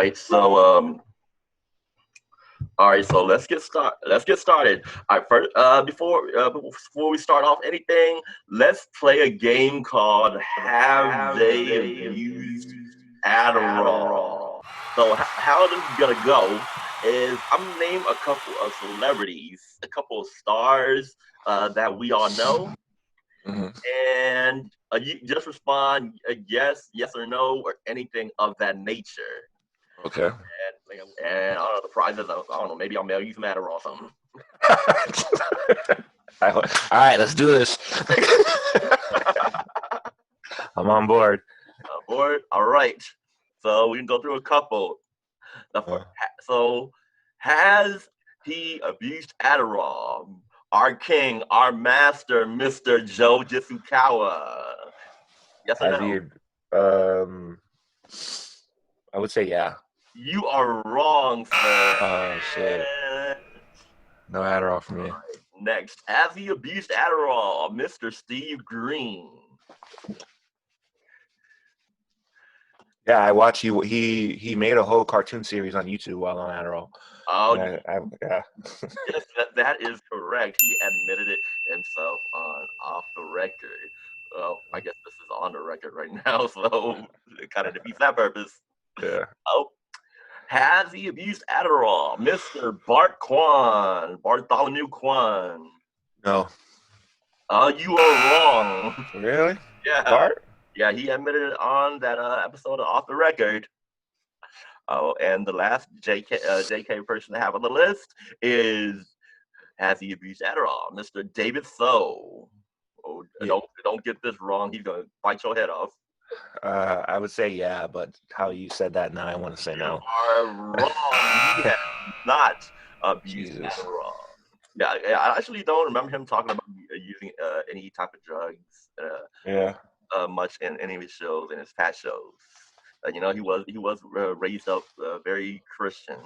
right. All right. So let's get started. All right. First, before we start off anything, let's play a game called Have They Abused Adderall? So how this is gonna go is I'm gonna name a couple of celebrities, a couple of stars that we all know, Mhm. and you just respond yes or no, or anything of that nature. Okay. And I don't know the prizes. I don't know. Maybe I'll mail you some Adderall or something. All right, let's do this. I'm on board. Board. All right. So we can go through a couple. So has he abused Adderall? Our king, our master, Mr. Joe Jisukawa. Yes or Has no? he? I would say yeah. You are wrong, sir. Oh shit. No Adderall for me. Next, has he abused Adderall? Mr. Steve Green. Yeah, I watched he made a whole cartoon series on YouTube while on Adderall. Oh, Yeah. yes, that is correct. He admitted it himself on off the record. Well, I guess this is on the record right now, so it kind of defeats that purpose. Yeah. Oh, has he abused Adderall? Mr. Bartholomew Kwan. No. You are wrong. Really? Yeah, Bart? yeah, he admitted it on that episode of Off the Record. Oh, and the last JK person to have on the list is has he abused Adderall? Mr. David So. Oh, Yeah. don't get this wrong. He's gonna bite your head off. I would say yeah, but how you said that now, I want to say You no. are wrong. He has not abused Jesus. Adderall. Yeah, I actually don't remember him talking about using any type of drugs Yeah. much in any of his shows, in his past shows. He was raised up very Christian.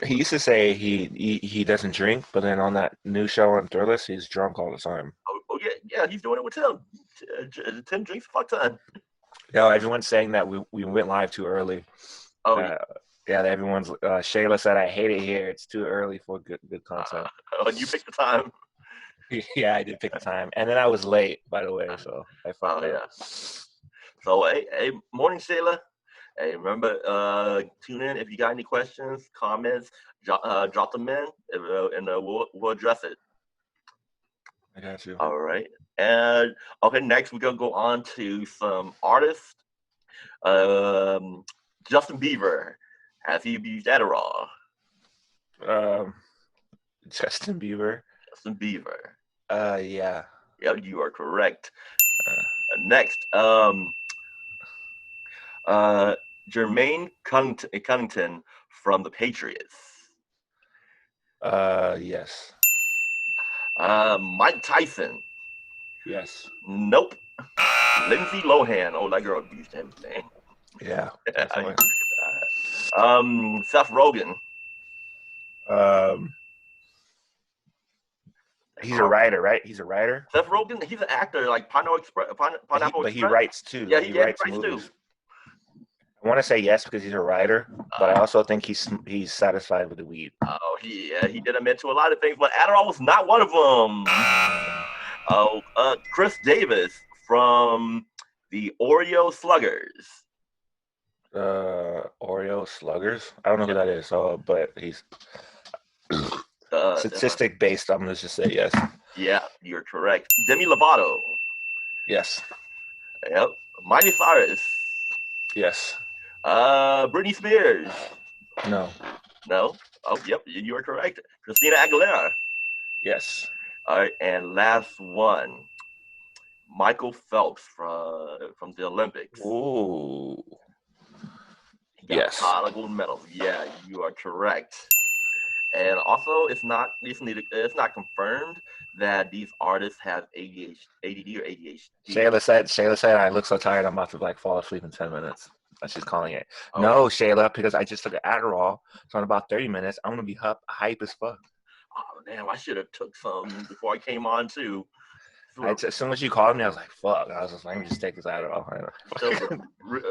He used to say he doesn't drink, but then on that new show on Thrillist, he's drunk all the time. Oh yeah, he's doing it with Tim. Tim drinks fuck ton. Yeah, everyone's saying that we went live too early. Oh Uh, yeah, everyone's. Shayla said, "I hate it here. It's too early for good content." you picked the time. Yeah, I did pick the time, and then I was late, by the way, so I fucked up. Yeah. So hey, morning, Shayla. Hey, remember, tune in if you got any questions, comments, drop them in, and we'll address it. I got you. All right. And okay, next we're gonna go on to some artists. Justin Bieber, has he abused Adderall? Justin Bieber. Justin Bieber. Yeah. Yeah, you are correct. Uh, Next, Jermaine Cunnington from the Patriots. yes. Mike Tyson. Yes. Nope. Lindsay Lohan. Oh, that girl abused everything. Yeah. Seth Rogen. He's a writer, right? He's a writer. Seth Rogen, he's an actor, like Pineapple Express. But he writes too. Yeah, he writes movies. too. I want to say yes because he's a writer, but I also think he's satisfied with the weed. Oh, he did admit to a lot of things, but Adderall was not one of them. Oh, Chris Davis from the Oreo Sluggers. Oreo Sluggers. I don't know who that is. So, but he's statistic based. I'm gonna just say yes. Yeah, you're correct. Demi Lovato. Yes. Yep. Miley Cyrus. Yes. Britney Spears. No. No. Oh, yep, you are correct. Christina Aguilera. Yes. All right, and last one, Michael Phelps from the Olympics. Ooh. He got a lot of gold medals. Yeah, you are correct. And also, it's not confirmed that these artists have ADD or ADHD. Shayla said, I look so tired, I'm about to fall asleep in 10 minutes. She's calling it. Oh, no, Shayla, because I just took an Adderall, so in about 30 minutes, I'm going to be hype as fuck. Oh, damn, I should have took some before I came on, too. As soon as you called me, I was like, fuck. I was just like, let me just take this Adderall.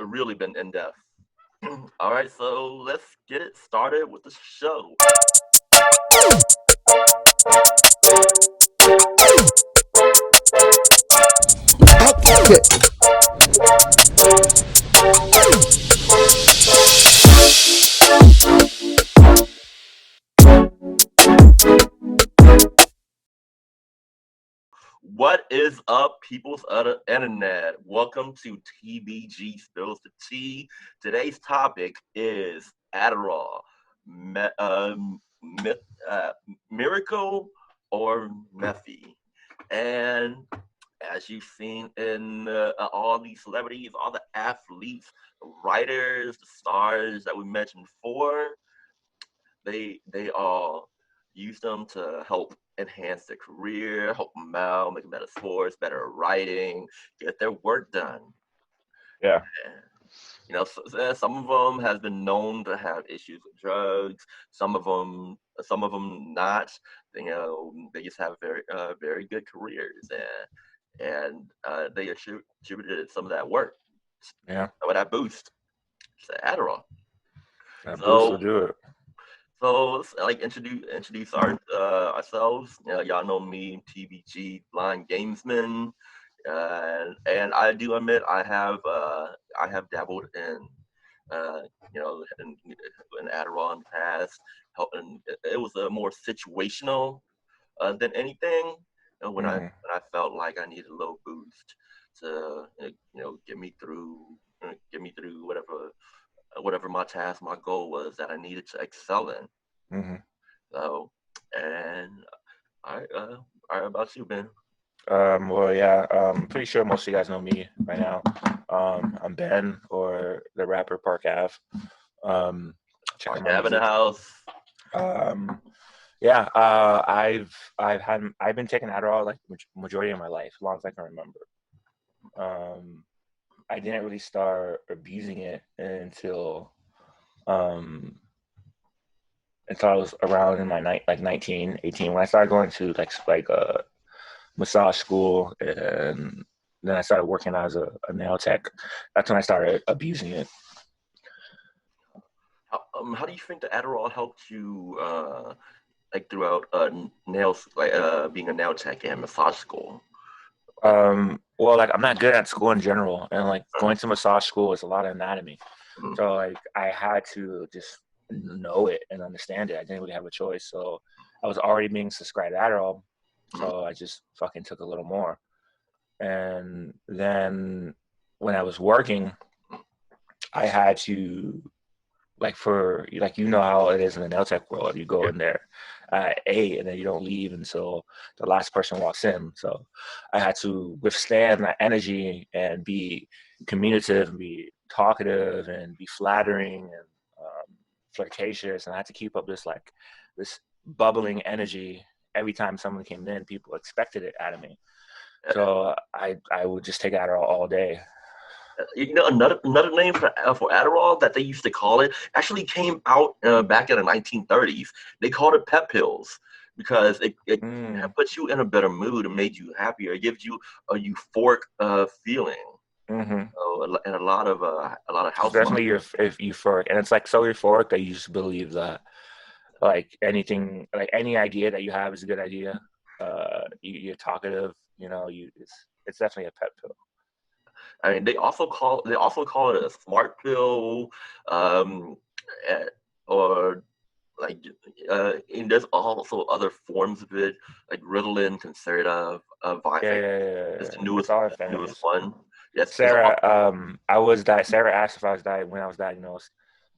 Really been in depth. All right, so let's get it started with the show. What is up, peoples of the internet? Welcome to TBG Spills the Tea. Today's topic is Adderall, me- myth, miracle or Mephi. And as you've seen in all these celebrities, all the athletes, the writers, the stars that we mentioned before, they all use them to help enhance their career, help them out, make them better sports, better writing, get their work done. Yeah. And, some of them has been known to have issues with drugs. Some of them not. They just have very good careers, and they attributed some of that work, Yeah. some of that boost to Adderall. That boost will So do it. So let's like introduce ourselves. Y'all know me, TBG, blind gamesman, and I do admit I have dabbled in uh, in Adderall in the past. Helping it was a more situational than anything. Hmm. When I felt like I needed a little boost to get me through whatever my task, my goal was that I needed to excel in. Hmm. So, and all right, about you, Ben? Well, yeah. Pretty sure most of you guys know me by now. I'm Ben, or the rapper Park Ave. Check Park out my Ave in the music. house. Um, yeah. I've been taking Adderall like majority of my life, as long as I can remember. Um, I didn't really start abusing it um until I was around in my 19, 18, when I started going to massage school, and then I started working as a nail tech. That's when I started abusing it. How do you think the Adderall helped you like throughout nails, like being a nail tech and massage school? Well, like I'm not good at school in general, and like going to massage school is a lot of anatomy. Mhm. So like I had to just know it and understand it. I didn't really have a choice. So I was already being subscribed Adderall, Mhm. so I just fucking took a little more. And then when I was working, I had to, like, for like, you know how it is in the nail tech world. You go Yeah. in there at 8 and then you don't leave until the last person walks in. So I had to withstand that energy and be communicative and be talkative and be flattering and flirtatious, and I had to keep up this bubbling energy every time someone came in. People expected it out of me. So I would just take Adderall all day. Another name for Adderall that they used to call it actually came out back in the 1930s. They called it pep pills because it Mm. puts you in a better mood and made you happier. It gives you a euphoric feeling. Hmm. And a lot of It's house definitely muscles. euphoric, and it's like so euphoric that you just believe that like anything, like any idea that you have is a good idea. You're talkative, it's definitely a pet pill. I mean, they also call it a smart pill, um, eh, or like, and there's also other forms of it, like Ritalin, Concerta, Yeah, Vyvanse. yeah, yeah, yeah, It's yeah. It's all the newest infectious. one. Yes, it's Sarah, Sarah asked if I was when I was diagnosed.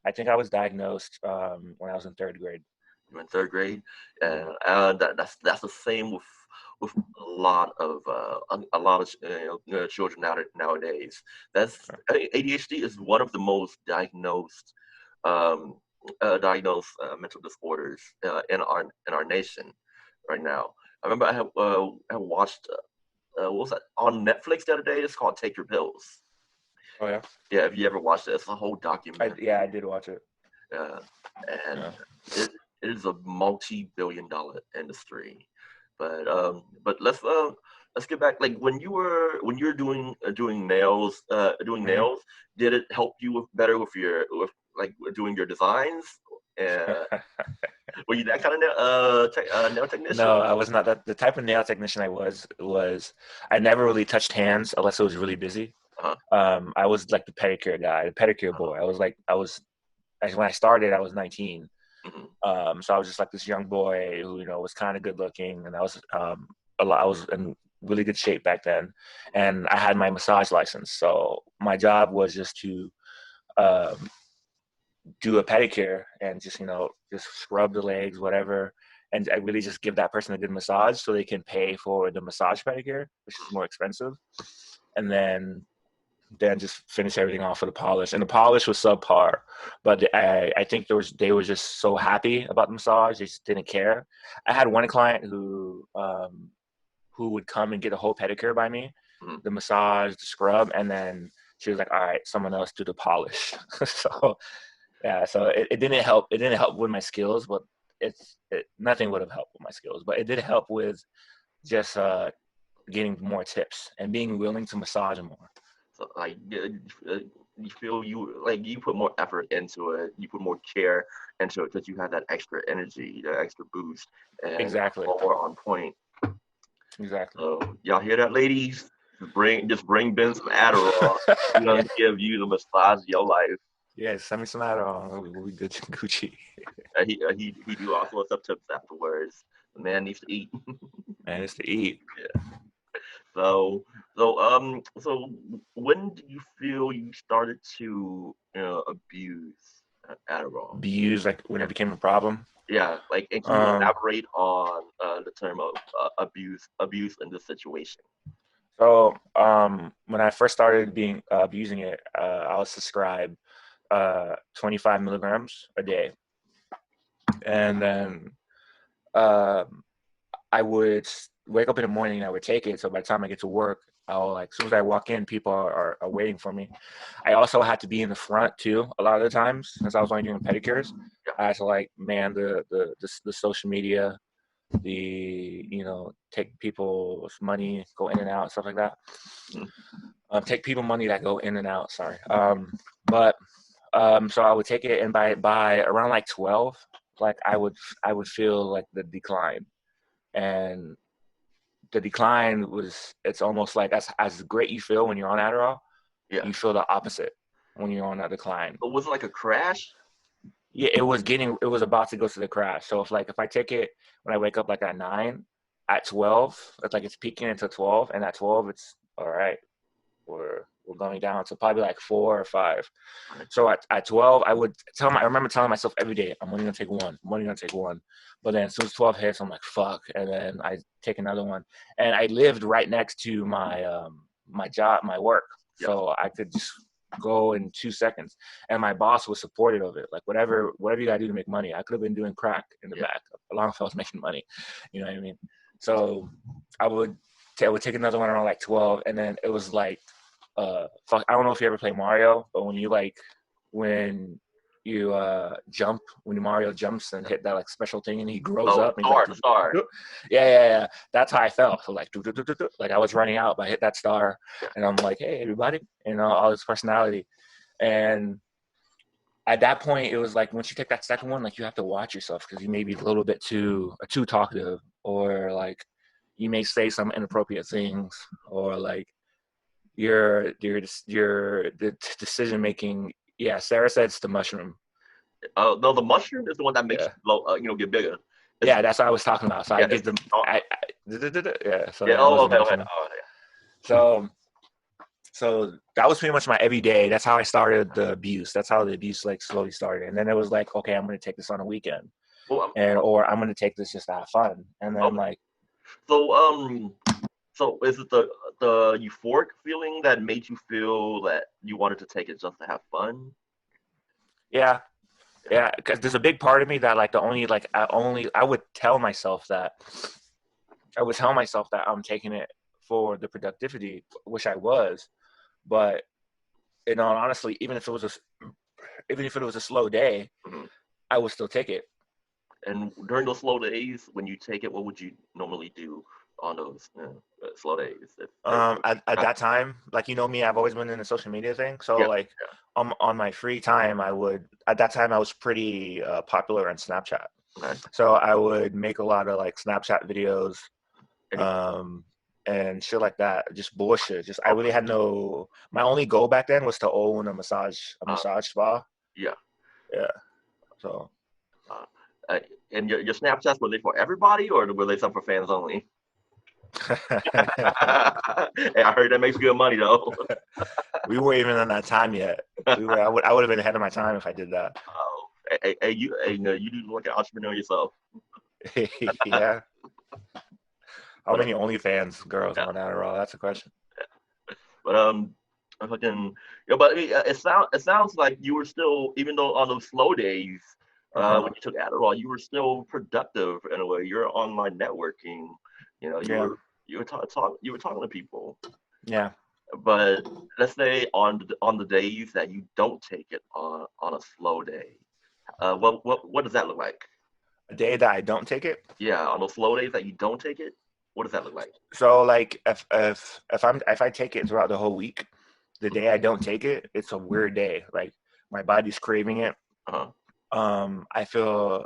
I think I was diagnosed when I was in third grade. in third grade, and Yeah. that's the same with a lot of children nowadays. That's ADHD is one of the most um, mental disorders in our nation right now. I remember I watched what was that on Netflix the other day? It's called Take Your Pills. Oh yeah. Yeah, if you ever watched it, it's a whole I documentary. did watch it. Uh, and Yeah. it, it is a multi-billion-dollar industry. But let's get back. Like when you were doing Hmm. nails, did it help you better with like doing your designs? And were you that kind of nail technician? No, I was not that. The type of nail technician I was I never really touched hands unless it was really busy. Uh-huh. I was like the pedicure guy, the pedicure boy. When I started, I was 19. Mm-hmm. So I was just like this young boy who, was kind of good looking, and I was in really good shape back then, and I had my massage license. So my job was just to um, do a pedicure and just scrub the legs, whatever, and I really just give that person a good massage so they can pay for the massage pedicure, which is more expensive, and then just finish everything off with a polish. And the polish was subpar, but I think they were just so happy about the massage, they just didn't care. I had one client who would come and get a whole pedicure by me, Mm-hmm. the massage, the scrub, and then she was like, all right, someone else do the polish. So yeah, so it didn't help. It didn't help with my skills, but nothing would have helped with my skills. But it did help with just getting more tips and being willing to massage more. So like you feel you put more effort into it, you put more care into it because you had that extra energy, that extra boost, and Exactly. more on point. Exactly. So y'all hear that, ladies? Just bring Ben some Adderall. He's gonna give you the massage of your life. Yeah, send me some Adderall. We'll be good, Gucci. He do also what's up tips afterwards. The man needs to eat. Man, it's to eat. Yeah. So when do you feel you started to abuse Adderall? Be used like when it became a problem. Yeah, like, and can you elaborate on the term of abuse in this situation? So when I first started being using it, I was prescribed 25 milligrams a day, and then I would wake up in the morning and I would take it. So by the time I get to work, I'll as soon as I walk in, people are waiting for me. I also had to be in the front too a lot of the times since I was only doing pedicures. I had to man the social media, take people's money, go in and out, stuff like that. Take people money that go in and out. Sorry. But so I would take it, and by around 12, I would feel the decline, and the decline it's almost like as great you feel when you're on Adderall, Yeah. you feel the opposite when you're on that decline. But was it like a crash? Yeah, it was about to go to the crash. So if I take it when I wake up at 9, at 12, it's peaking into 12, and at 12 it's all right. We're going down to probably 4 or 5. So at 12, I remember telling myself every day, I'm only gonna take one. I'm only gonna take one. But then as soon as 12 hits, I'm like, fuck. And then I take another one. And I lived right next to my my job, my work. So I could just go in 2 seconds. And my boss was supportive of it. Whatever you gotta do to make money. I could have been doing crack in the back as long as I was making money. You know what I mean? So I would take another one around 12, and then it was I don't know if you ever play Mario, but when you jump, when Mario jumps and hit that special thing and he grows up and star. Yeah. That's how I felt. So I was running out, but I hit that star, and I'm like, hey everybody, all this personality. And at that point, it was once you take that second one, you have to watch yourself because you may be a little bit too talkative, or you may say some inappropriate things, or your the decision making. Yeah, Sarah said it's the mushroom. No, the mushroom is the one that makes you get bigger. Yeah, that's what I was talking about. So I get them. Yeah. So So that was pretty much my everyday. That's how I started the abuse. That's how the abuse slowly started. And then it was okay, I'm going to take this on a weekend, or I'm going to take this just to have fun. And then So is it the euphoric feeling that made you feel that you wanted to take it just to have fun? Yeah, because there's a big part of me that I would tell myself that I'm taking it for the productivity, which I was, but honestly, even if it was a slow day, I would still take it. And during those slow days, when you take it, what would you normally do? on those slow days? At that time, like me, I've always been in the social media thing. So Yeah, like on my free time, at that time I was pretty popular on Snapchat. okay. So I would make a lot of like Snapchat videos, Any, um, and shit like that. Just bullshit. Just I okay. really had no. My only goal back then was to own a Uh, massage spa. yeah. Yeah. So Uh, uh, and your Snapchats, were they for everybody or were they some for fans only? Hey, I heard that makes good money though. we weren't even in that time yet. We were. I would have been ahead of my time if I did that. Oh, hey, you no, you do look like an entrepreneur yourself. Yeah. How But many OnlyFans girls yeah, on Adderall? That's a question. but I fucking but I mean, it sounds like you were still, even though on those slow days, Uh-huh. when you took Adderall, you were still productive in a way. You're online networking. You Yeah. were talking to people. Yeah. But let's say on the days that you don't take it on a slow day, what does that look like? A day that I don't take it. Yeah, on those slow days that you don't take it, what does that look like? So like if I take it throughout the whole week, the day I don't take it, it's a weird day. Like my body's craving it. Uh-huh. I feel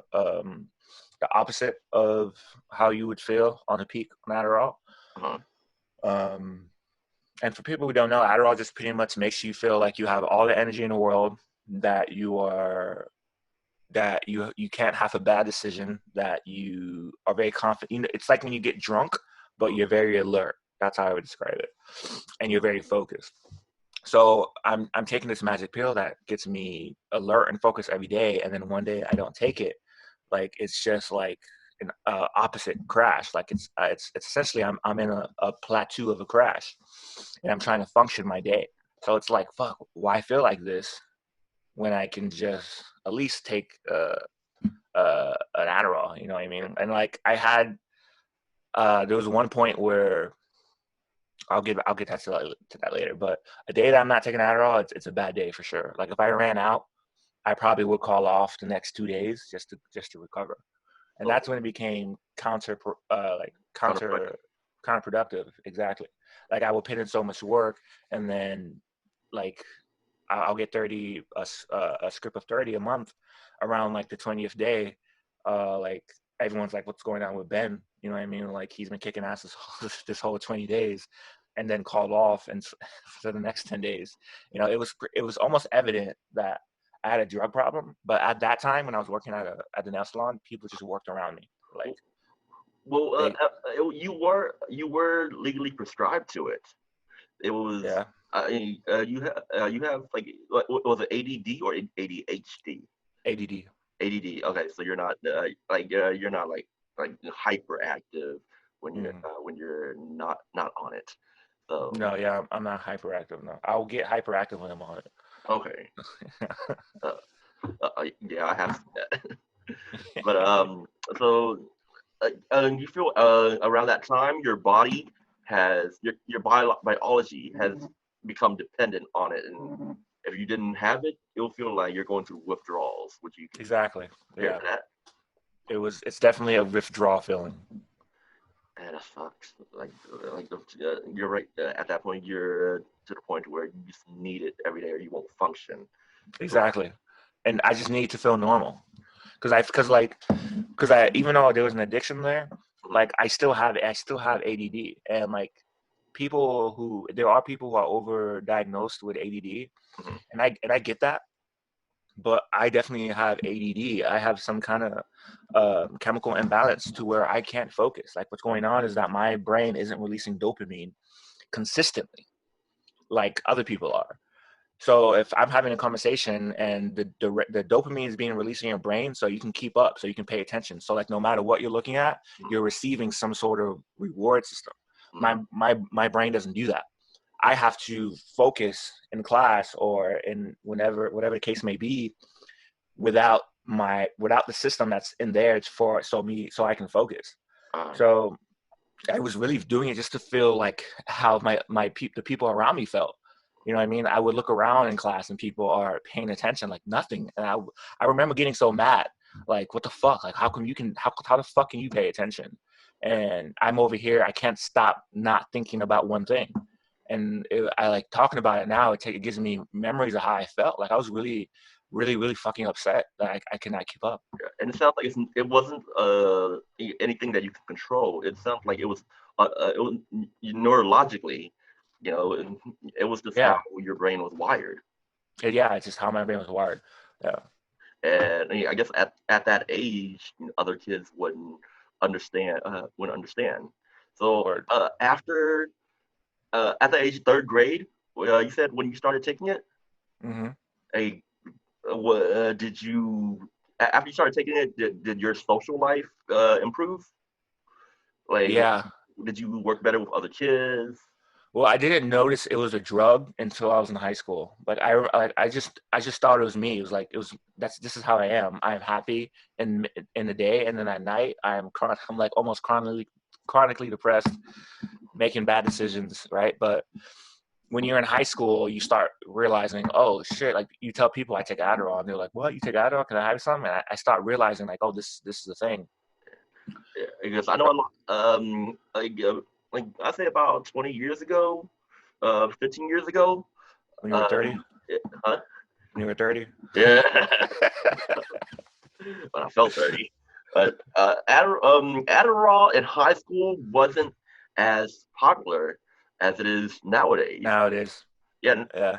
the opposite of how you would feel on a peak on Adderall. Uh-huh. Um, and for people who don't know, Adderall just pretty much makes you feel like you have all the energy in the world, that you can't have a bad decision, that you are very confident. It's like when you get drunk, but you're very alert. That's how I would describe it, and you're very focused. So I'm taking this magic pill that gets me alert and focused every day, and then one day I don't take it. Like it's just like an opposite crash. Like it's essentially I'm in a plateau of a crash, and I'm trying to function my day. So it's like fuck, why feel like this when I can just at least take an Adderall? You know what I mean? And like I had there was one point where I'll get to that later. But a day that I'm not taking Adderall, it's a bad day for sure. Like if I ran out, I probably would call off the next 2 days just to recover. And So that's when it became counterproductive. counterproductive. Exactly. Like I would put in so much work, and then like I'll get 30 a script of 30 a month around like the 20th day. Like everyone's like, what's going on with Ben? You know what I mean? Like he's been kicking ass this whole 20 days, and then called off and for the next 10 days. It was almost evident that I had a drug problem. But at that time when I was working at the nail salon, people just worked around me. Like Well, they you were legally prescribed to it. It was yeah, you have like what was it, ADD or ADHD? ADD. ADD. Okay, so you're not you're not like hyperactive Mm. when you're not on it. So No, yeah, I'm not hyperactive. No, I'll get hyperactive when I'm on okay, it. uh, yeah, I have seen that. But you feel around that time your body has biology has become dependent on it, and if you didn't have it, you'll feel like you're going through withdrawals. Would you Exactly. compare Yeah. to that? It's definitely a withdrawal feeling. Man, that sucks. You're right. At that point, you're to the point where you just need it every day, or you won't function. Exactly. And I just need to feel normal. Because I even though there was an addiction there, Mhm, like I still have ADD. And like there are people who are overdiagnosed with ADD, mhm. and I get that, but I definitely have ADD. I have some kind of chemical imbalance to where I can't focus. Like what's going on is that my brain isn't releasing dopamine consistently like other people are. So if I'm having a conversation and the dopamine is being released in your brain, so you can keep up, so you can pay attention. So like no matter what you're looking at, you're receiving some sort of reward system. Mhm. My brain doesn't do that. I have to focus in class or in whatever the case may be without the system that's in there so I can focus. Uh, So I was really doing it just to feel like how the people around me felt. You know what I mean? I would look around in class and people are paying attention like nothing. And I remember getting so mad. Like, what the fuck? Like, how the fuck can you pay attention? and I'm over here. I can't stop not thinking about one thing. And I like talking about it now. It gives me memories of how I felt. Like I was really, really, really fucking upset that I cannot keep up. And it sounds like it wasn't anything that you could control. It sounds like it was neurologically, you know, it was just how Yeah, your brain was wired. yeah. It's just how my brain was wired. Yeah. And I guess at that age, other kids wouldn't understand. So Word. after at the age of third grade, you said when you started taking it, Hmm. a did you after you started taking it, did your social life improve? Like, Yeah. did you work better with other kids? Well, I didn't notice it was a drug until I was in high school. Like I just thought it was me. It was like it was this is how I am. I'm happy in the day, and then at night I'm like almost chronically depressed, making bad decisions, right? But when you're in high school, you start realizing, oh shit! Like you tell people I take Adderall, and they're like, "What? You take Adderall? Can I have some?" And I start realizing like, oh, this is a thing. Yeah, because I know a lot. Like I say about 20 years ago, 15 years ago. When you were Uh, 30, huh? when you were 30. Yeah, when I felt 30. But Adderall in high school wasn't as popular as it is nowadays. Now it is. Yeah, Yeah.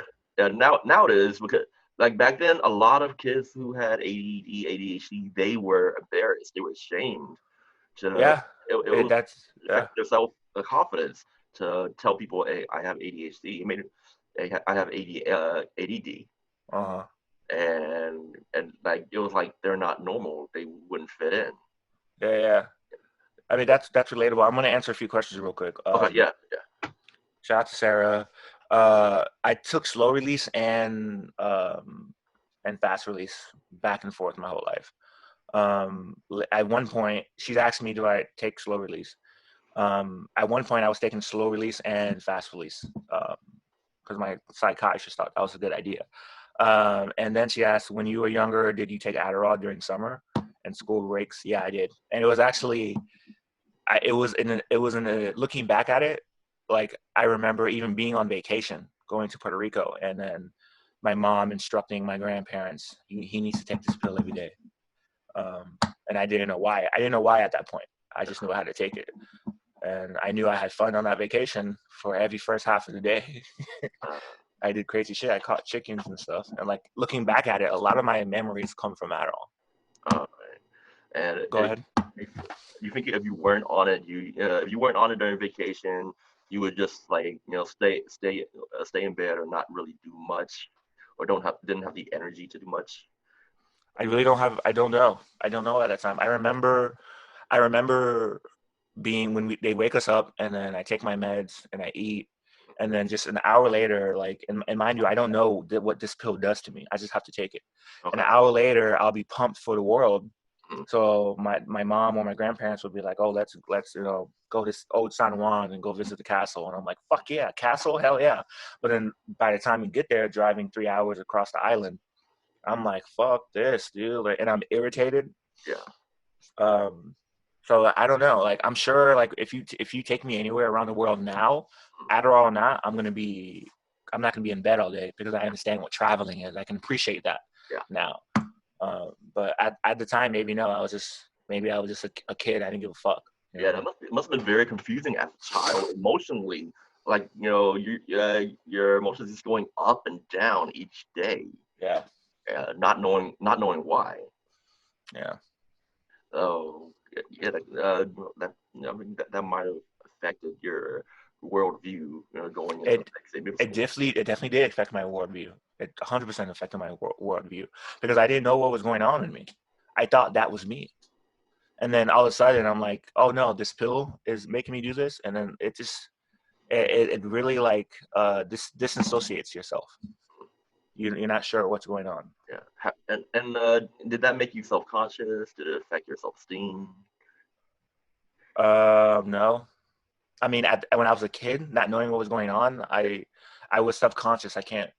now it is because like back then, a lot of kids who had ADD, ADHD, they were embarrassed, they were ashamed to Yeah. it was That's yeah. affecting their self confidence to tell people, hey, I have ADHD. I have ADD, Uh-huh. and like it was like they're not normal. They wouldn't fit in. Yeah, yeah. I mean, that's relatable. I'm gonna answer a few questions real quick. Okay, yeah, yeah. Shout out to Sarah. I took slow release and fast release back and forth my whole life. At one point, she's asked me, do I take slow release? At one point, I was taking slow release and fast release because my psychiatrist thought that was a good idea. And then she asked, when you were younger, did you take Adderall during summer and school breaks? Yeah, I did. And it was actually it was in a looking back at it, like I remember even being on vacation, going to Puerto Rico, and then my mom instructing my grandparents, he needs to take this pill every day. And I didn't know why. I didn't know why at that point. I just knew I had to take it. And I knew I had fun on that vacation for every first half of the day. Uh, I did crazy shit. I caught chickens and stuff. And like looking back at it, a lot of my memories come from Adderall. uh, and Go ahead. if you think if you weren't on it, you if you weren't on it during vacation, you would just like stay in bed or not really do much, or didn't have the energy to do much. I really don't have. I don't know. I don't know at that time. I remember. I remember being when they wake us up, and then I take my meds and I eat, and then just an hour later, like and mind you, I don't know what this pill does to me. I just have to take it. An Okay. hour later, I'll be pumped for the world. Mm. So my mom or my grandparents would be like, "Oh, let's go to old San Juan and go visit the castle." And I'm like, "Fuck yeah, castle, hell yeah!" But then by the time we get there, driving 3 hours across the island, I'm like, "Fuck this, dude!" Like, and I'm irritated. Yeah. Um, so I don't know. Like I'm sure, like if you take me anywhere around the world now, Adderall or not, I'm not gonna be in bed all day because I understand what traveling is. I can appreciate that Yeah. now. But at the time, maybe I was just a kid. I didn't give a fuck. You Yeah, know? that must have been very confusing as a child emotionally. Like, your emotions just going up and down each day, Yeah, not knowing why. yeah. So yeah, that I mean that might have affected your worldview, going into It like say middle school. it definitely did affect my worldview. It 100% affected my worldview because I didn't know what was going on in me. I thought that was me. And then all of a sudden I'm like, oh no, this pill is making me do this. And then it really like disassociates yourself. You're not sure what's going on. Yeah, and did that make you self-conscious? Did it affect your self-esteem? No. I mean, when I was a kid, not knowing what was going on, I was subconscious. I can't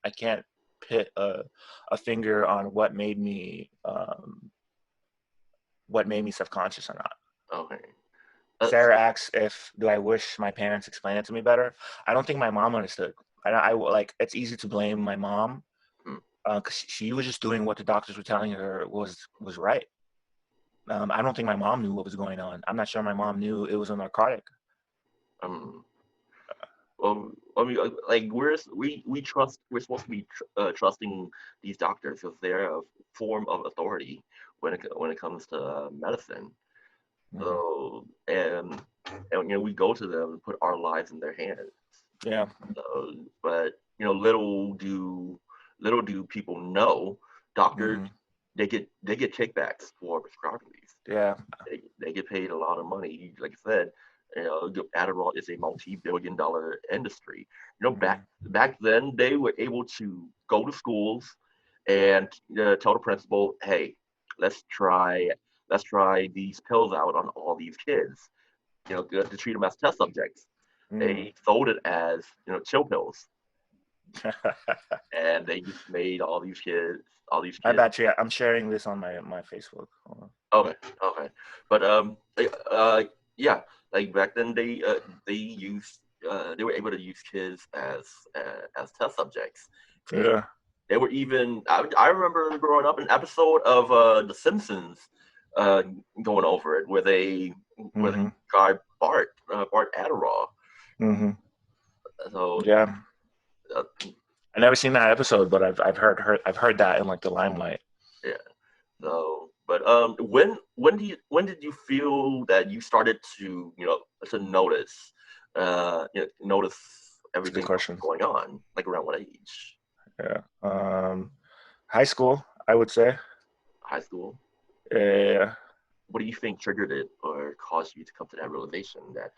put a finger on what made me subconscious or not. Okay. Sarah asks if do I wish my parents explained it to me better. I don't think my mom understood. I like it's easy to blame my mom mm, because she was just doing what the doctors were telling her was right. I don't think my mom knew what was going on. I'm not sure my mom knew it was a narcotic. um, I mean, like we're supposed to be trusting these doctors because they're a form of authority when it comes to medicine. Mm-hmm. So we go to them and put our lives in their hands. Yeah. But little do people know, doctors Mm-hmm. they get kickbacks for prescribing these. Yeah. They get paid a lot of money. Like I said, Adderall is a multi-billion-dollar industry. Mm-hmm. Back then they were able to go to schools and tell the principal, "Hey, let's try let's try these pills out on all these kids. To treat them as test subjects." Mm. They sold it as chill pills, and they just made all these I kids. bet you. I'm sharing this on my Facebook. Hold on. Okay, okay, but yeah, like back then they were able to use kids as test subjects, and Yeah. they were even I remember growing up an episode of The Simpsons uh, going over it where they Mm-hmm. tried Bart Adderall. Mm-hmm. So Yeah. uh, I never seen that episode, but I've heard that in like the limelight. yeah. So, but when did you feel that you started to notice notice It's a good everything question. going on, like around what age? Yeah. High school, I would say. High school? Yeah. What do you think triggered it or caused you to come to that realization that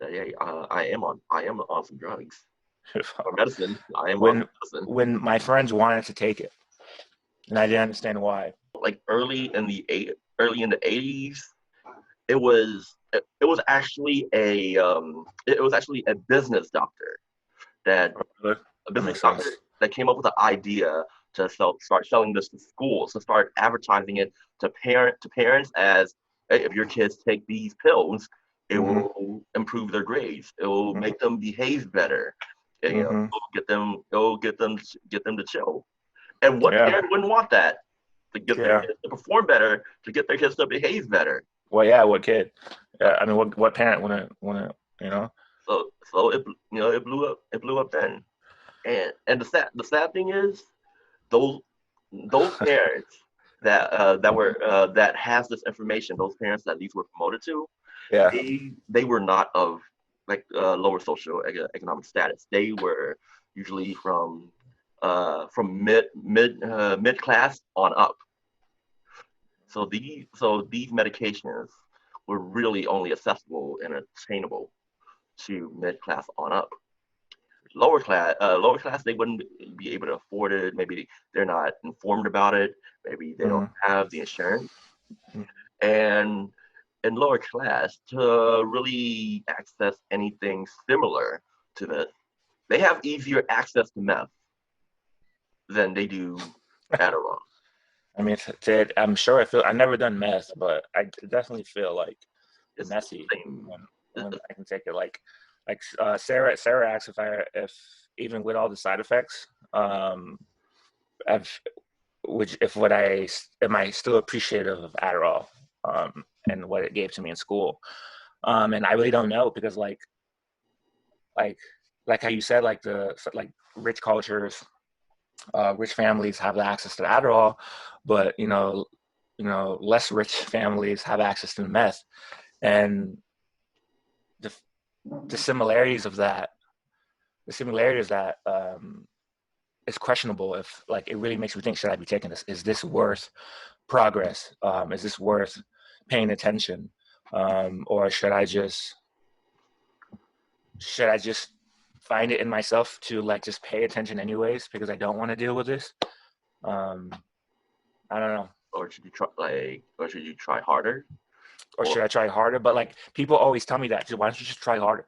hey, I am on some drugs or medicine. I am on when some medicine. when my friends wanted to take it, and I didn't understand why. Like early in the 80s, it was actually a business doctor that Really? a That business makes doctor sense. that came up with the idea to start selling this to schools, to start advertising it to parents as, hey, if your kids take these pills, it Mm-hmm. will improve their grades. It will make them behave better. Mm-hmm. It'll get them to chill. And what Yeah. parent wouldn't want that? To get their Yeah. kids to perform better, to get their kids to behave better. Well, yeah. What kid? Yeah. I mean, what parent wouldn't you know? So it blew up then. And the sad thing is those those parents that has this information, those parents that these were promoted to, Yeah. they were not of like lower social economic status. They were usually from mid class on up. So these medications were really only accessible and attainable to mid class on up. Lower class, they wouldn't be able to afford it. Maybe they're not informed about it. Maybe they don't Mm-hmm. have the insurance. And in lower class, to really access anything similar to this, they have easier access to meth than they do Adderall. I mean, I'm sure I've never done meth, but I definitely feel like It's the messy same. when I can take it. Sarah asked if even with all the side effects, I've which if what I am I still appreciative of Adderall, and what it gave to me in school, and I really don't know because like like how you said like rich cultures, rich families have access to Adderall, but less rich families have access to meth, and the the similarities of that, the similarities that is questionable. If like it really makes me think, should I be taking this? Is this worth progress? Is this worth paying attention? Or should I just find it in myself to like just pay attention anyways because I don't want to deal with this? Um, I don't know. Or should you try harder? Or Or should I try harder? But like people always tell me that, why don't you just try harder?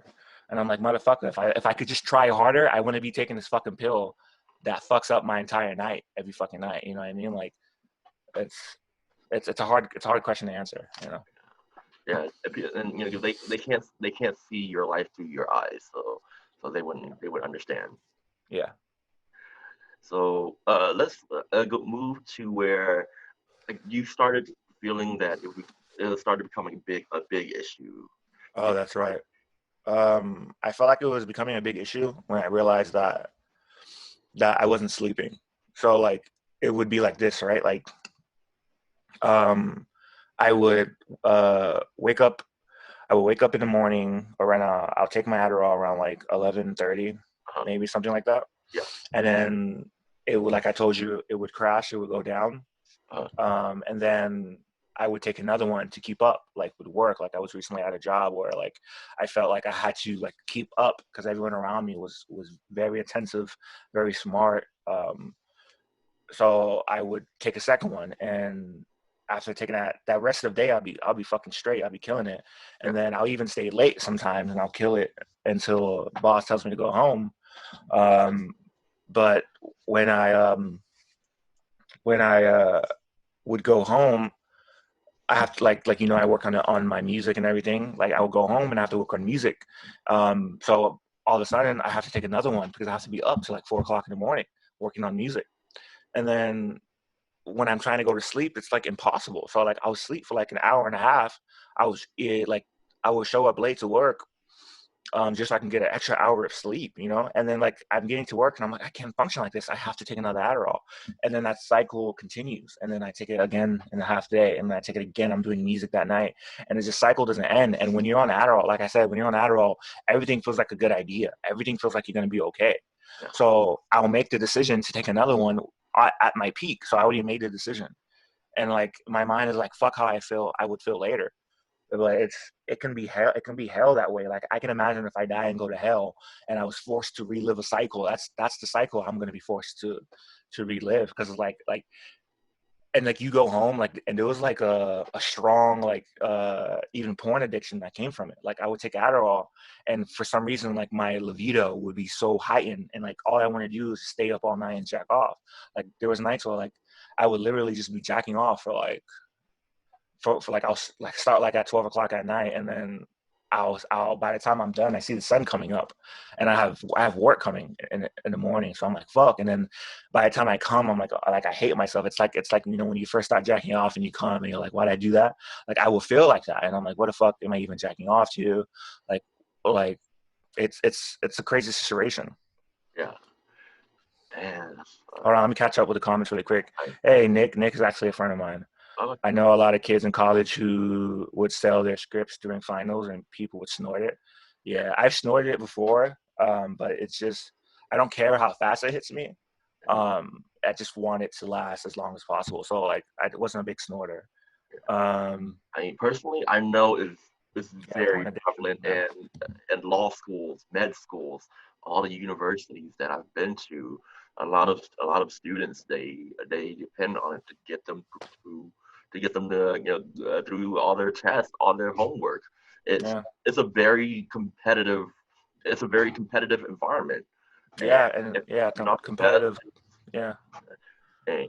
And I'm like, motherfucker, if I could just try harder, I wouldn't be taking this fucking pill that fucks up my entire night every fucking night. You know what I mean? Like it's it's a hard question to answer. Yeah, and they can't see your life through your eyes, so they wouldn't understand. Yeah. So let's move to where like you started feeling that it started becoming a big issue Oh, in that's your life. right. I felt like it was becoming a big issue when I realized that I wasn't sleeping. So like it would be like this, right? Like um, I would wake up. I would wake up in the morning around. I'll take my Adderall around like 11:30, Uh-huh. maybe something like that, Yeah. and then it would, like I told you, it would crash. It would go down, Uh-huh. and then I would take another one to keep up, like with work. Like I was recently at a job where like I felt like I had to like keep up because everyone around me was very attentive, very smart. So I would take a second one, and after taking that rest of the day, I'll be fucking straight. I'll be killing it, Yeah. and then I'll even stay late sometimes, and I'll kill it until boss tells me to go home. Um, but when I when I would go home, I have to I work on my music and everything. Like I will go home and I have to work on music. So all of a sudden I have to take another one because I have to be up to like 4 o'clock in the morning working on music. And then when I'm trying to go to sleep, it's like impossible. So like I'll sleep for like an hour and a half. Like I will show up late to work, just so I can get an extra hour of sleep, And then like I'm getting to work and I'm like, I can't function like this. I have to take another Adderall. And then that cycle continues. And then I take it again in the half day. And then I take it again. I'm doing music that night. And it's just cycle doesn't end. And when you're on Adderall, like I said, when you're on Adderall, everything feels like a good idea. Everything feels like you're going to be okay. Yeah. So I'll make the decision to take another one at my peak. So I already made the decision. And like my mind is like, fuck how I would feel later. But it can be hell. It can be hell that way. Like I can imagine if I die and go to hell, and I was forced to relive a cycle. That's the cycle I'm gonna be forced to relive because like and like you go home like and there was like a strong like even porn addiction that came from it. Like I would take Adderall, and for some reason like my libido would be so heightened, and like all I want to do is stay up all night and jack off. Like there was nights where like I would literally just be jacking off for like I'll like start like at 12 o'clock at night, and then I'll by the time I'm done, I see the sun coming up, and I have work coming in the morning, so I'm like fuck, and then by the time I come, I'm like I hate myself. It's like when you first start jacking off and you come and you're like, why'd I do that? Like I will feel like that, and I'm like, what the fuck am I even jacking off to? Like like it's a crazy situation. Yeah. And Hold on, let me catch up with the comments really quick. I, Hey, Nick is actually a friend of mine. I, I know a lot of kids in college who would sell their scripts during finals and people would snort it. Yeah, I've snorted it before, but it's just, I don't care how fast it hits me. I just want it to last as long as possible. So, like, I wasn't a big snorter. Um, I mean, personally, I know it's yeah, porn very addiction. prevalent Yeah. in law schools, med schools, all the universities that I've been to. A lot of students they depend on it to get them through to get them to through all their tests, all their homework. It's Yeah. it's a very competitive environment, and Yeah. And if yeah, you're not the best, competitive. Yeah. and,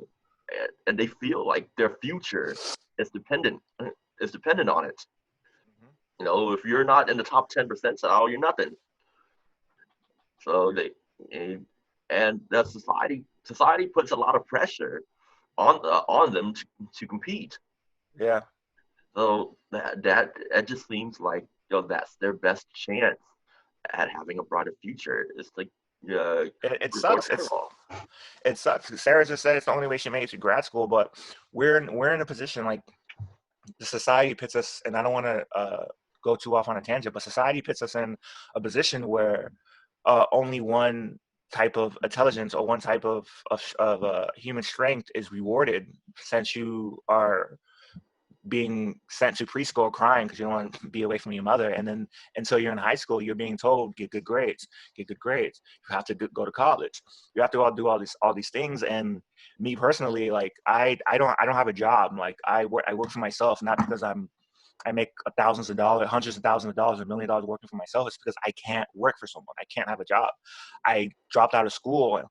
and they feel like their future is dependent on it. If you're not in the top 10 percentile, you're nothing. So eh, and that society puts a lot of pressure on them to compete. Yeah. So that it just seems like that's their best chance at having a brighter future. It's like It resort sucks. to Adderall. It sucks. Sarah just said it's the only way she made it to grad school, but we're in a position like the society puts us, and I don't want to go too off on a tangent, but society puts us in a position where only one type of intelligence or one type of human strength is rewarded since you are being sent to preschool crying because you don't want to be away from your mother, and then until you're in high school you're being told get good grades, you have to go to college, you have to do all these things. And me personally, like I don't have a job. Like I work for myself, not because I make thousands of dollars, hundreds of thousands of dollars, $1 million working for myself. It's because I can't work for someone. I can't have a job. I dropped out of school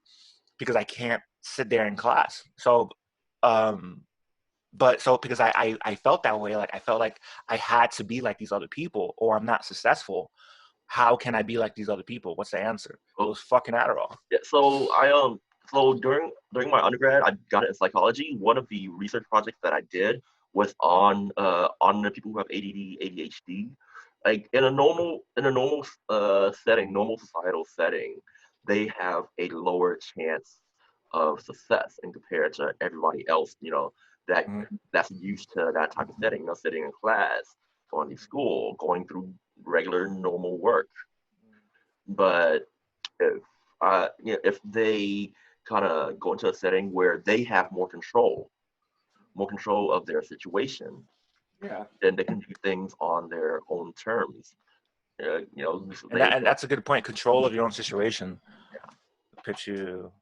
because I can't sit there in class. So um but so because I felt that way, like I felt like I had to be like these other people or I'm not successful. How can I be like these other people? What's the answer? It Oh, was fucking Adderall. yeah, so during my undergrad, I got it in psychology. One of the research projects that I did was on the people who have ADD, ADHD. Like in a normal setting, normal societal setting, they have a lower chance of success in compared to everybody else. That Mhm. that's used to that type of setting. Sitting in class, going to school, going through regular normal work. But if if they kind of go into a setting where they have more control of their situation, Yeah. then they can do things on their own terms. So And that's a good point. Control of your own situation puts you.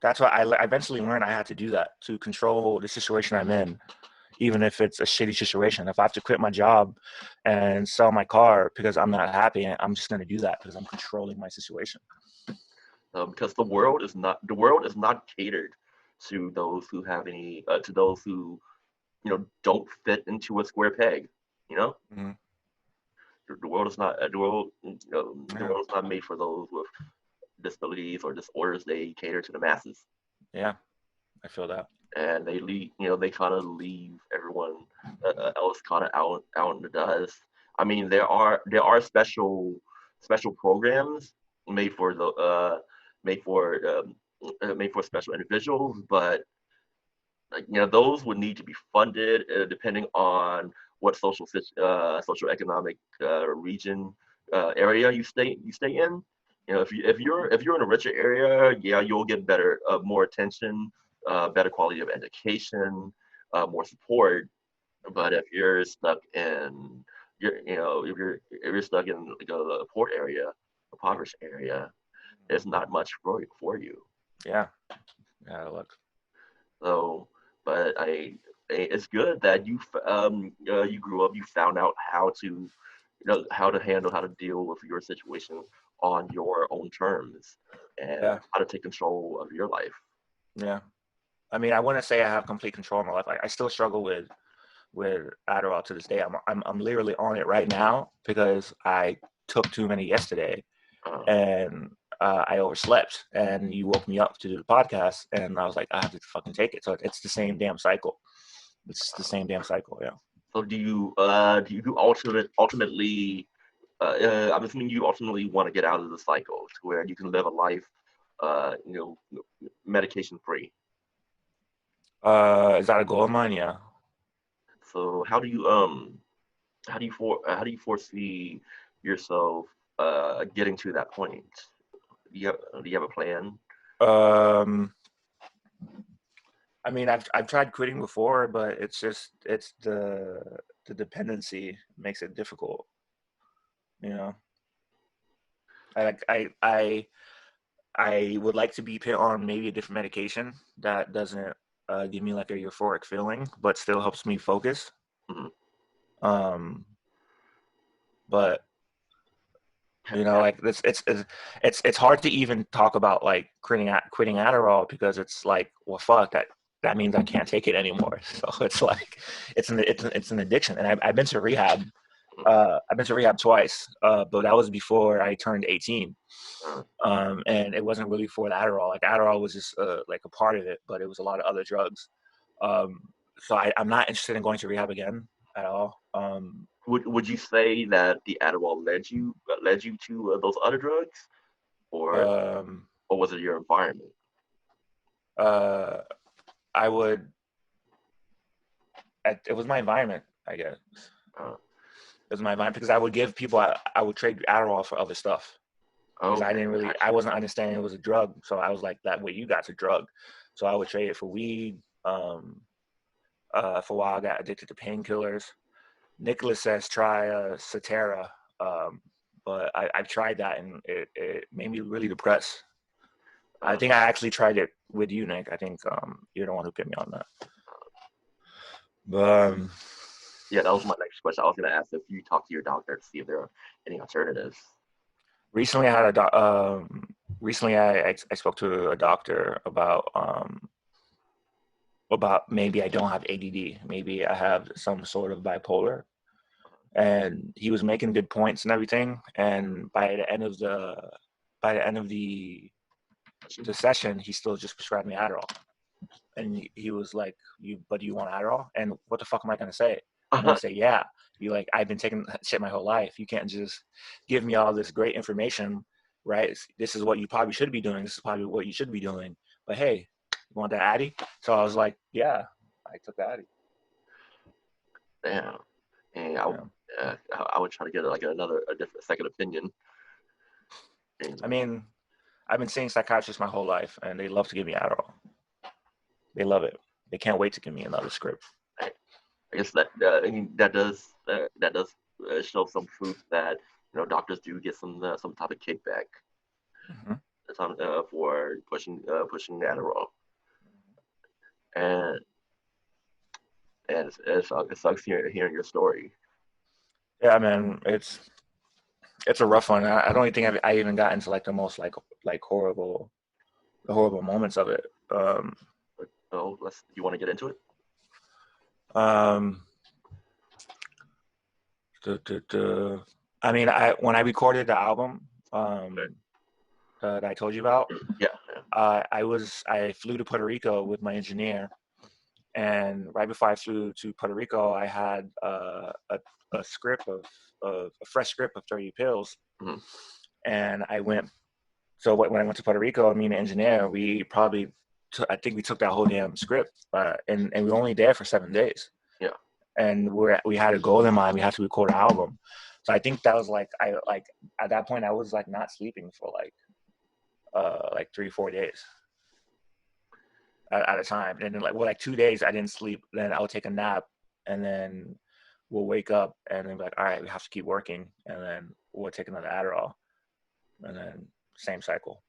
That's why I eventually learned I had to do that to control the situation I'm in, even if it's a shitty situation. If I have to quit my job and sell my car because I'm not happy, I'm just going to do that because I'm controlling my situation. because the world is not catered to those who have any to those who don't fit into a square peg. You know, Mm-hmm. the world is not the Yeah. world is not made for those with disabilities or disorders. They cater to the masses. Yeah, I feel that. And they kind of leave everyone else kind of out in the dust. I mean, there are special programs made for the made for made for special individuals, but those would need to be funded depending on what social economic region area you stay in. If you're in a richer area, yeah, you'll get better more attention, better quality of education, more support. But if you're stuck in if you're stuck in like a poor area, a impoverished area, it's not much for you. Yeah, yeah. Look, So, but it's good that you grew up, you found out how to handle, how to deal with your situation on your own terms, and yeah, how to take control of your life. yeah. I mean, I wouldn't say I have complete control of my life. I still struggle with Adderall to this day. I'm literally on it right now because I took too many yesterday Uh, and I overslept. And you woke me up to do the podcast, and I was like, I have to fucking take it. So it's the same damn cycle. It's the same damn cycle. Yeah. so do you ultimately I'm assuming you ultimately want to get out of the cycle to where you can live a life medication free. Is that a goal of mine? Yeah. So how do you foresee yourself getting to that point? Do you have a plan? Um, I mean, I've tried quitting before, but it's the dependency makes it difficult. You know, I like I would like to be put on maybe a different medication that doesn't give me like a euphoric feeling, but still helps me focus. Mhm. Um, but Ha- you know, ha- like it's hard to even talk about like quitting Adderall because it's like, well, fuck that means I can't take it anymore. So it's like it's an addiction, and I've been to rehab. I've been to rehab twice, but that was before I turned 18. uh, And it wasn't really for the Adderall. Like Adderall was just like a part of it, but it was a lot of other drugs. Um, so I'm not interested in going to rehab again at all. would you say that the Adderall led you to those other drugs, or Um, or was it your environment? uh, I would. It was my environment, I guess. Uh, It was my environment because I would give people. I would trade Adderall for other stuff because okay, I gotcha. wasn't understanding it was a drug. So I was like, that way you got a drug. So I would trade it for weed. For a while, I got addicted to painkillers. Nicholas says try Satara, but I've tried that and it made me really depressed. I Uh, think I actually tried it with you, Nick. I think you're the one who put me on that. But yeah, that was my next question. I was gonna ask if you talked to your doctor to see if there are any alternatives. recently, I had a recently I spoke to a doctor about about maybe I don't have ADD, maybe I have some sort of bipolar. And he was making good points and everything. And by the end of the session, he still just prescribed me Adderall. And he was like, but do you want Adderall? And what the fuck am I gonna say? I'm gonna say, yeah. You like, I've been taking shit my whole life. You can't just give me all this great information, right? This is what you probably should be doing. This is probably what you should be doing. But hey, you want that Addy? So I was like, yeah, I took the Addy. Damn. And Yeah. I would try to get like a different second opinion. And, I mean, I've been seeing psychiatrists my whole life, and they love to give me Adderall. They love it. They can't wait to give me another script. I guess that does show some proof that doctors do get some type of kickback Mm-hmm. for pushing Adderall, and it sucks hearing your story. Yeah, man, it's a rough one. I don't even think I even got into like the most like horrible the horrible moments of it. So you want to get into it? Um, I mean, when I recorded the album that I told you about, Yeah. I flew to Puerto Rico with my engineer, and right before I flew to Puerto Rico, I had a script of a fresh script of 30 pills, Mm-hmm. and I went. So when I went to Puerto Rico, me and the engineer, we probably I think we took that whole damn script, and we were only there for 7 days. Yeah. And we had a goal in mind. We had to record an album. So I think that was like at that point I was like not sleeping for like 3-4 days at a time. And then like 2 days I didn't sleep. Then I would take a nap, and then we'll wake up and then be like, all right, we have to keep working, and then we'll take another Adderall, and then same cycle.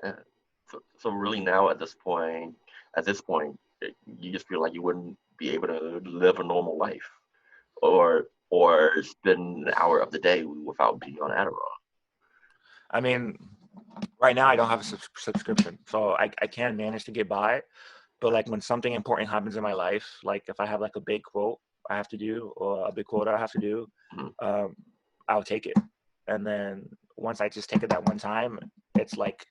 Yeah. So really now at this point, you just feel like you wouldn't be able to live a normal life, or spend an hour of the day without being on Adderall. I mean, right now I don't have a subscription, so I can manage to get by. But like when something important happens in my life, like if I have like a big quote I have to do or a big quota I have to do, Mhm. I'll take it. And then once I just take it that one time, it's like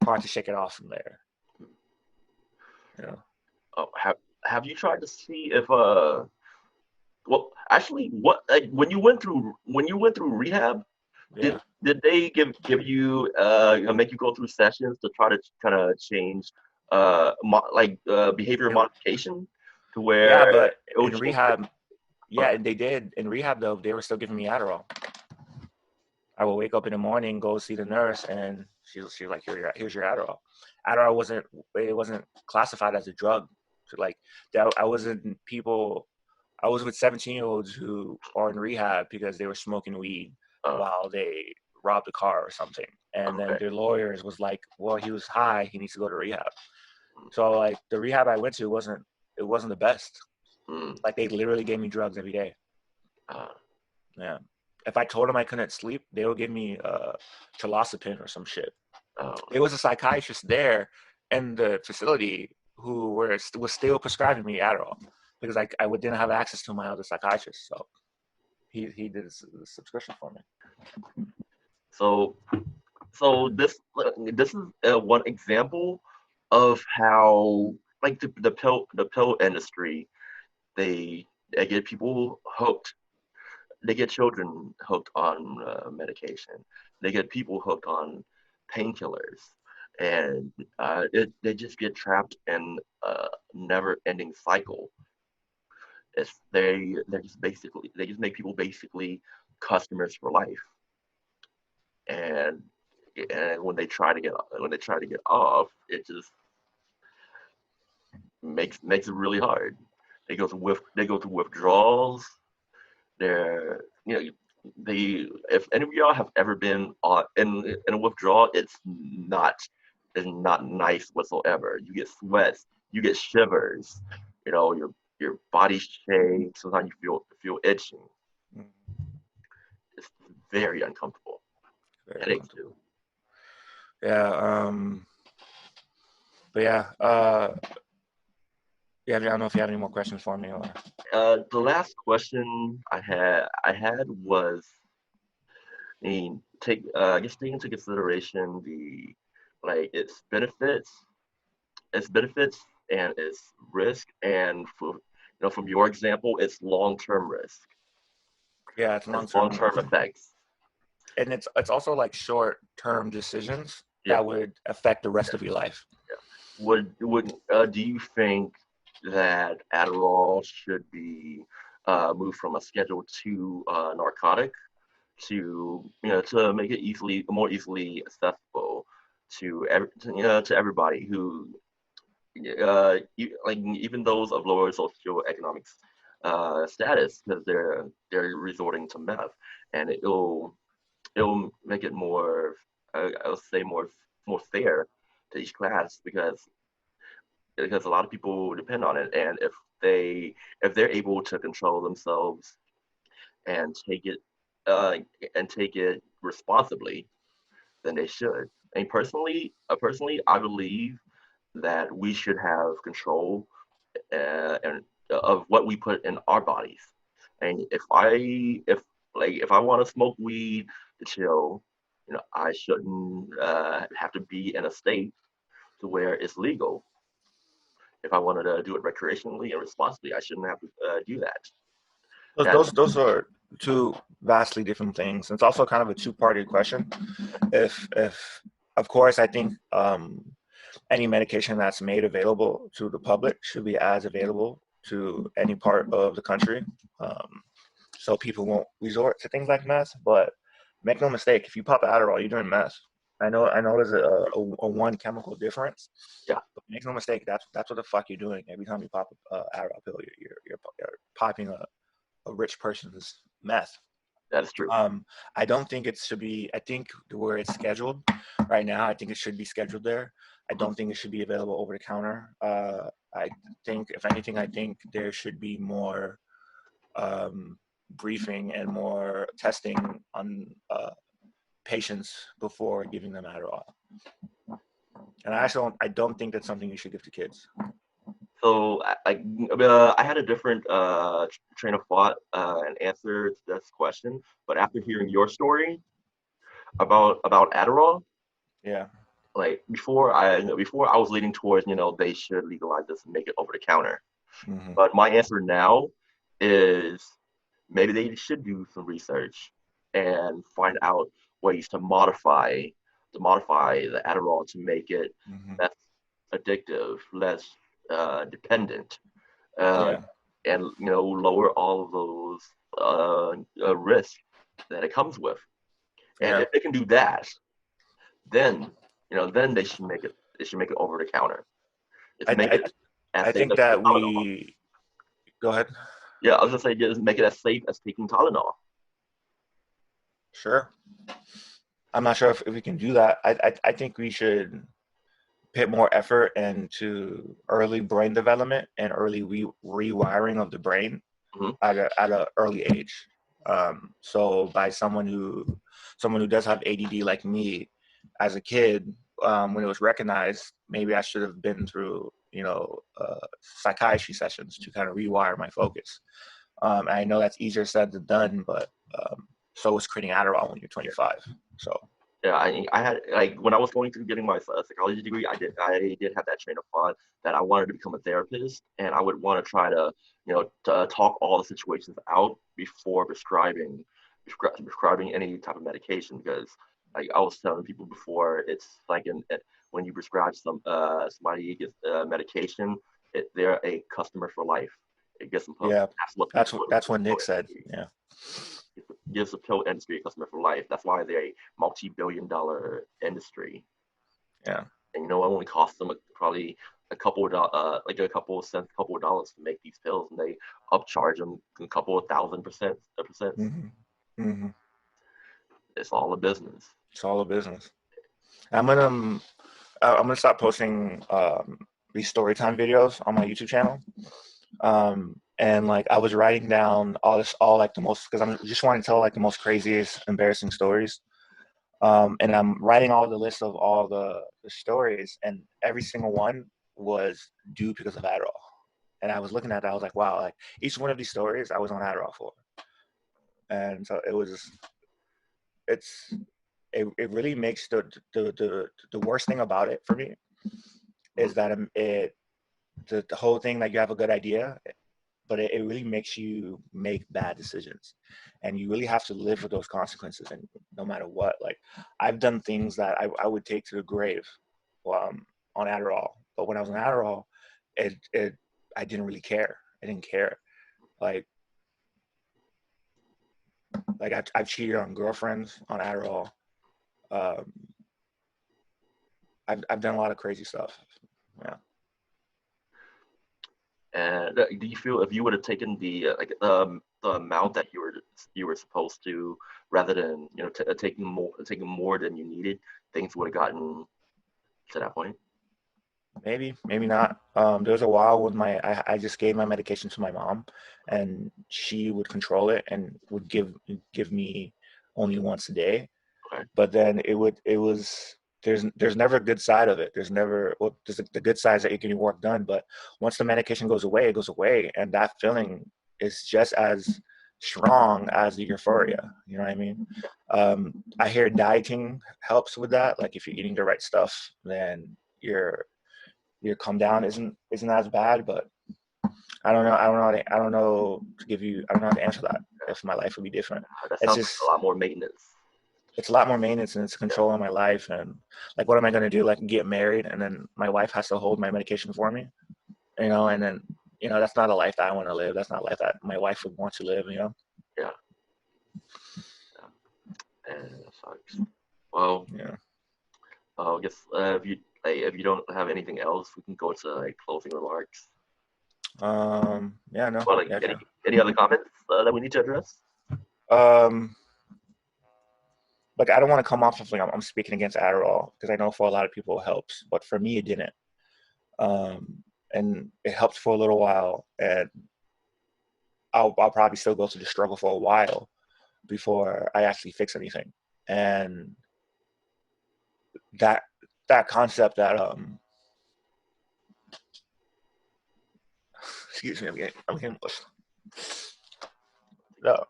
hard to shake it off from there. You know? Oh, have you tried to see if well, actually, what like when you went through rehab, Yeah. did they give you make you go through sessions to try to kind of change behavior And, modification to yeah, where but it would in change? rehab, yeah, Okay. and they did. In rehab though, they were still giving me Adderall. I would wake up in the morning, go see the nurse, and she's like, here's your Adderall. Adderall wasn't classified as a drug. So like that, I wasn't people. I was with 17-year-olds who are in rehab because they were smoking weed Uh, while they robbed a car or something, and then okay. their lawyers was like, well, he was high, he needs to go to rehab. So like the rehab I went to wasn't the best. Mm, Like they literally gave me drugs every day. uh, Yeah. If I told them I couldn't sleep, they would give me chelacipin or some shit. oh, There was a psychiatrist there in the facility who was still prescribing me Adderall because I didn't have access to my other psychiatrist. So he did a subscription for me. so this is one example of how like the pill industry they get people hooked. They get children hooked on medication. They get people hooked on painkillers, and they just get trapped in a never-ending cycle. They just make people basically customers for life, and when they try to get off, it just makes it really hard. They go through withdrawals. They're they if any of y'all have ever been in a withdrawal, it's not nice whatsoever. You get sweats, you get shivers, your body shakes. Sometimes you feel itching. It's very uncomfortable. Very Headaches too. uncomfortable. Yeah. But yeah. Yeah, I don't know if you have any more questions for me or. The last question I had was, I mean, I guess take into consideration the like its benefits and its risk, and for from your example, its long-term risk, Yeah, it's its long-term long-term risk. effects. And it's also like short-term decisions Yeah, that would affect the rest of your life. yeah. Would do you think that Adderall should be moved from a Schedule II narcotic to to make it more easily accessible to everybody who like even those of lower socioeconomic status, because they're resorting to meth, and it'll make it more, I would say, more fair to each class, because a lot of people depend on it, and if they're able to control themselves and uh, take it responsibly, then they should. And personally, I believe that we should have control and of what we put in our bodies. And if I want to smoke weed to chill, I shouldn't have to be in a state to where it's legal. If I wanted to do it recreationally and responsibly, I shouldn't have to do that. Those, That those those are two vastly different things. It's also kind of a two-party question. If of course I think any medication that's made available to the public should be as available to any part of the country, so people won't resort to things like meth. But make no mistake, if you pop Adderall, you're doing meth. I know there's a one chemical difference, yeah, but make no mistake, that's what the fuck you're doing every time you pop a Adderall pill. You're popping a rich person's meth. that is true. Um, I don't think it should be. I think where it's scheduled right now, I think it should be scheduled there. I Mhm. don't think it should be available over the counter. I think, if anything, I think there should be more um, briefing and more testing on patients before giving them Adderall. And I don't think that's something you should give to kids. So I had a different train of thought and answer to this question, but after hearing your story about Adderall, Yeah. like before I was leaning towards they should legalize this and make it over the counter. Hmm. But my answer now is maybe they should do some research and find out ways to modify the Adderall to make it Hmm. less addictive, less dependent, uh, Yeah. and lower all of those risks that it comes with. And Yeah. if they can do that, then then they should make it over the counter. It's I make I, it as I safe think as that Tylenol. we go ahead. Yeah, I was gonna say just make it as safe as taking Tylenol. Sure. I'm not sure if we can do that. I think we should put more effort into early brain development and early rewiring of the brain Hmm. at a early age. So by someone who does have ADD like me, as a kid, when it was recognized, maybe I should have been through psychiatry sessions to kind of rewire my focus. I know that's easier said than done, but so is creating Adderall when you're 25. So Yeah, I had like when I was going through getting my psychology degree, I did have that train of thought that I wanted to become a therapist, and I would want to try to talk all the situations out before prescribing any type of medication, because like I was telling people before, it's like when you prescribe somebody gets medication, they're a customer for life. It gets them hooked. yeah, That's what people that's what Nick said. Yeah, gives the pill industry a customer for life. That's why they're a multi-billion-dollar industry, yeah, and it only costs them probably a couple of cents, a couple of dollars to make these pills, and they upcharge them a couple of thousand percent. hmm hmm It's all a business. it's all a business. I'm gonna I'm gonna start posting these story time videos on my YouTube channel. And like I was writing down all like the most, because I'm just wanting to tell like the most craziest, embarrassing stories. And I'm writing all the list of all the stories, and every single one was due because of Adderall. And I was looking at that, I was like, wow, like each one of these stories I was on Adderall for. And so it's it really makes the worst thing about it for me is that the whole thing, like you have a good idea, but it really makes you make bad decisions, and you really have to live with those consequences. And no matter what, like I've done things that I would take to the grave, on Adderall. But when I was on Adderall, it I didn't really care. I didn't care. Like I've cheated on girlfriends on Adderall. Um, I've done a lot of crazy stuff. Yeah. And do you feel if you would have taken the amount that you were supposed to, rather than taking more than you needed, things would have gotten to that point? Maybe, maybe not. There was a while when I just gave my medication to my mom, and she would control it and would give me only once a day. Okay. But then it was there's never a good side of it. There's never, well, there's the good side is that you're getting work done, but once the medication goes away, it goes away, and that feeling is just as strong as the euphoria. You know what I mean? I hear dieting helps with that. Like if you're eating the right stuff, then your come down isn't as bad. But I don't know. I don't know to give you. I don't know how to answer that. If my life would be different, That it's sounds like a just lot more maintenance. it's a lot more maintenance and it's Yeah. controlling my life. And like, what am I going to do? Like, get married and then my wife has to hold my medication for me, and then that's not a life that I want to live. That's not a life that my wife would want to live. Yeah. Yeah. And that sucks. Well, Yeah. I guess if you don't have anything else, we can go to like closing remarks. Yeah. No. Well, like Yeah. Okay. any other comments that we need to address? Um. Like, I don't want to come off of like I'm speaking against Adderall because I know for a lot of people it helps, but for me it didn't. And it helped for a little while, and I'll probably still go through the struggle for a while before I actually fix anything. And that that concept that excuse me, I'm getting emotional. No,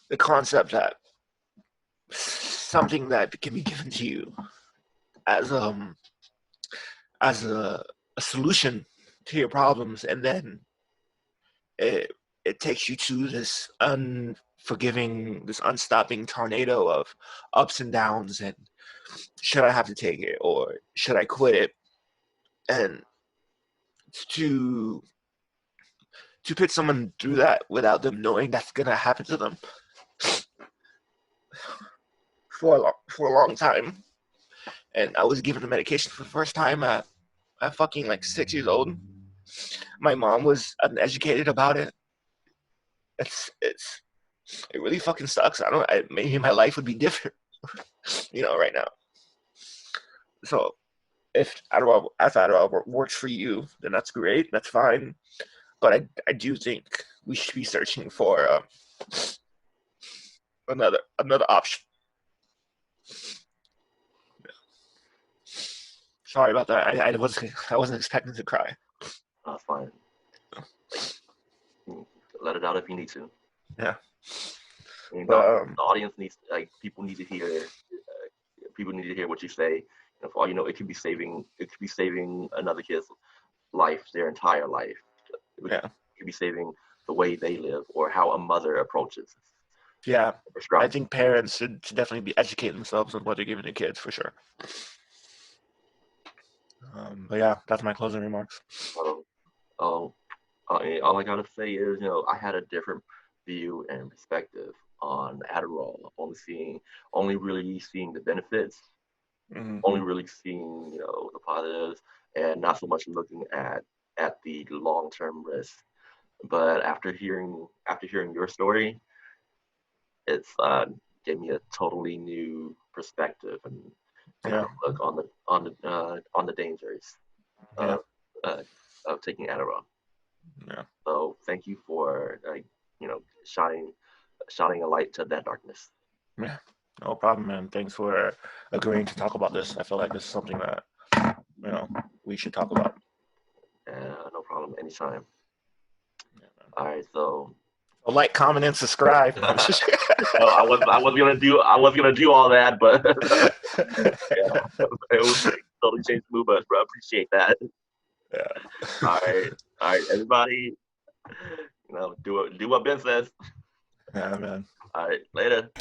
the concept that something that can be given to you as as a solution to your problems, and then it it takes you to this unforgiving, this unstopping tornado of ups and downs. And should I have to take it or should I quit it? And to to put someone through that without them knowing that's gonna happen to them for a long time. And I was given the medication for the first time at fucking like 6 years old. My mom was uneducated about it. It's it really fucking sucks. Maybe my life would be different, right now. So if Adderall works for you, then that's great. That's fine. But I do think we should be searching for another option. Sorry about that. I wasn't expecting to cry. That's fine. Like, let it out if you need to. Yeah. I mean, But the audience needs, like, people need to hear what you say. And for all you know, it could be saving another kid's life, their entire life. It yeah, could be saving the way they live or how a mother approaches yeah. I prescribing. think parents should definitely be educating themselves on what they're giving their kids for sure. But yeah, that's my closing remarks. Um, um, all I gotta say is, I had a different view and perspective on Adderall, only really seeing the benefits, Hmm. only really seeing, the positives, and not so much looking at the long-term risks. But after hearing your story, it's gave me a totally new perspective and Yeah, outlook on the dangers yeah, of uh, of taking Adderall. yeah. So thank you for shining a light to that darkness. Yeah. No problem, man. Thanks for agreeing to talk about this. I feel like this is something that, you know, we should talk about. No problem. Anytime. Yeah, man. All right, so So like, comment, and subscribe. no, I was gonna do all that, but yeah, it was totally changed the mood. But I appreciate that. Yeah. All right, everybody. Do what Ben says. Yeah, man. All right, later.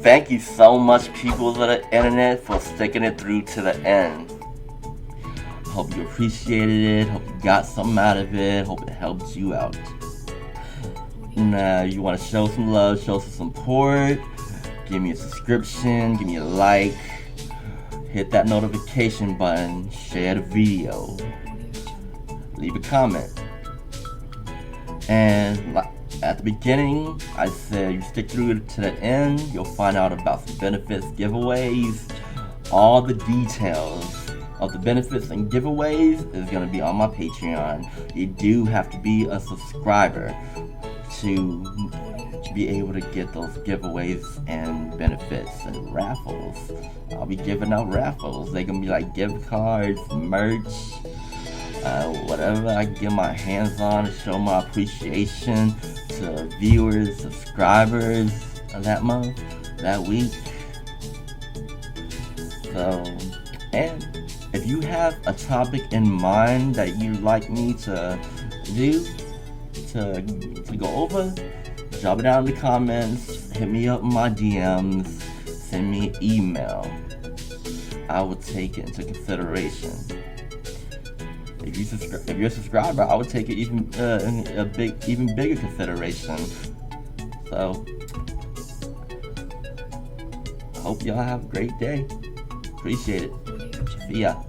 Thank you so much, people of the internet, for sticking it through to the end. Hope you appreciated it. Hope you got something out of it. Hope it helped you out. Now, you want to show some love, show some support. Give me a subscription, give me a like, hit that notification button, share the video, leave a comment. And at the beginning, I said you stick through to the end, you'll find out about some benefits, giveaways. All the details of the benefits and giveaways is going to be on my Patreon. You do have to be a subscriber to be able to get those giveaways and benefits and raffles. I'll be giving out raffles. They can be like gift cards, merch, whatever I can get my hands on to show my appreciation to viewers, subscribers of that month, that week. So, and if you have a topic in mind that you'd like me to do, to go over, drop it down in the comments, hit me up in my DMs, send me an email. I will take it into consideration. If you're a subscriber, I would take it even bigger consideration. So, I hope y'all have a great day. Appreciate it. See ya.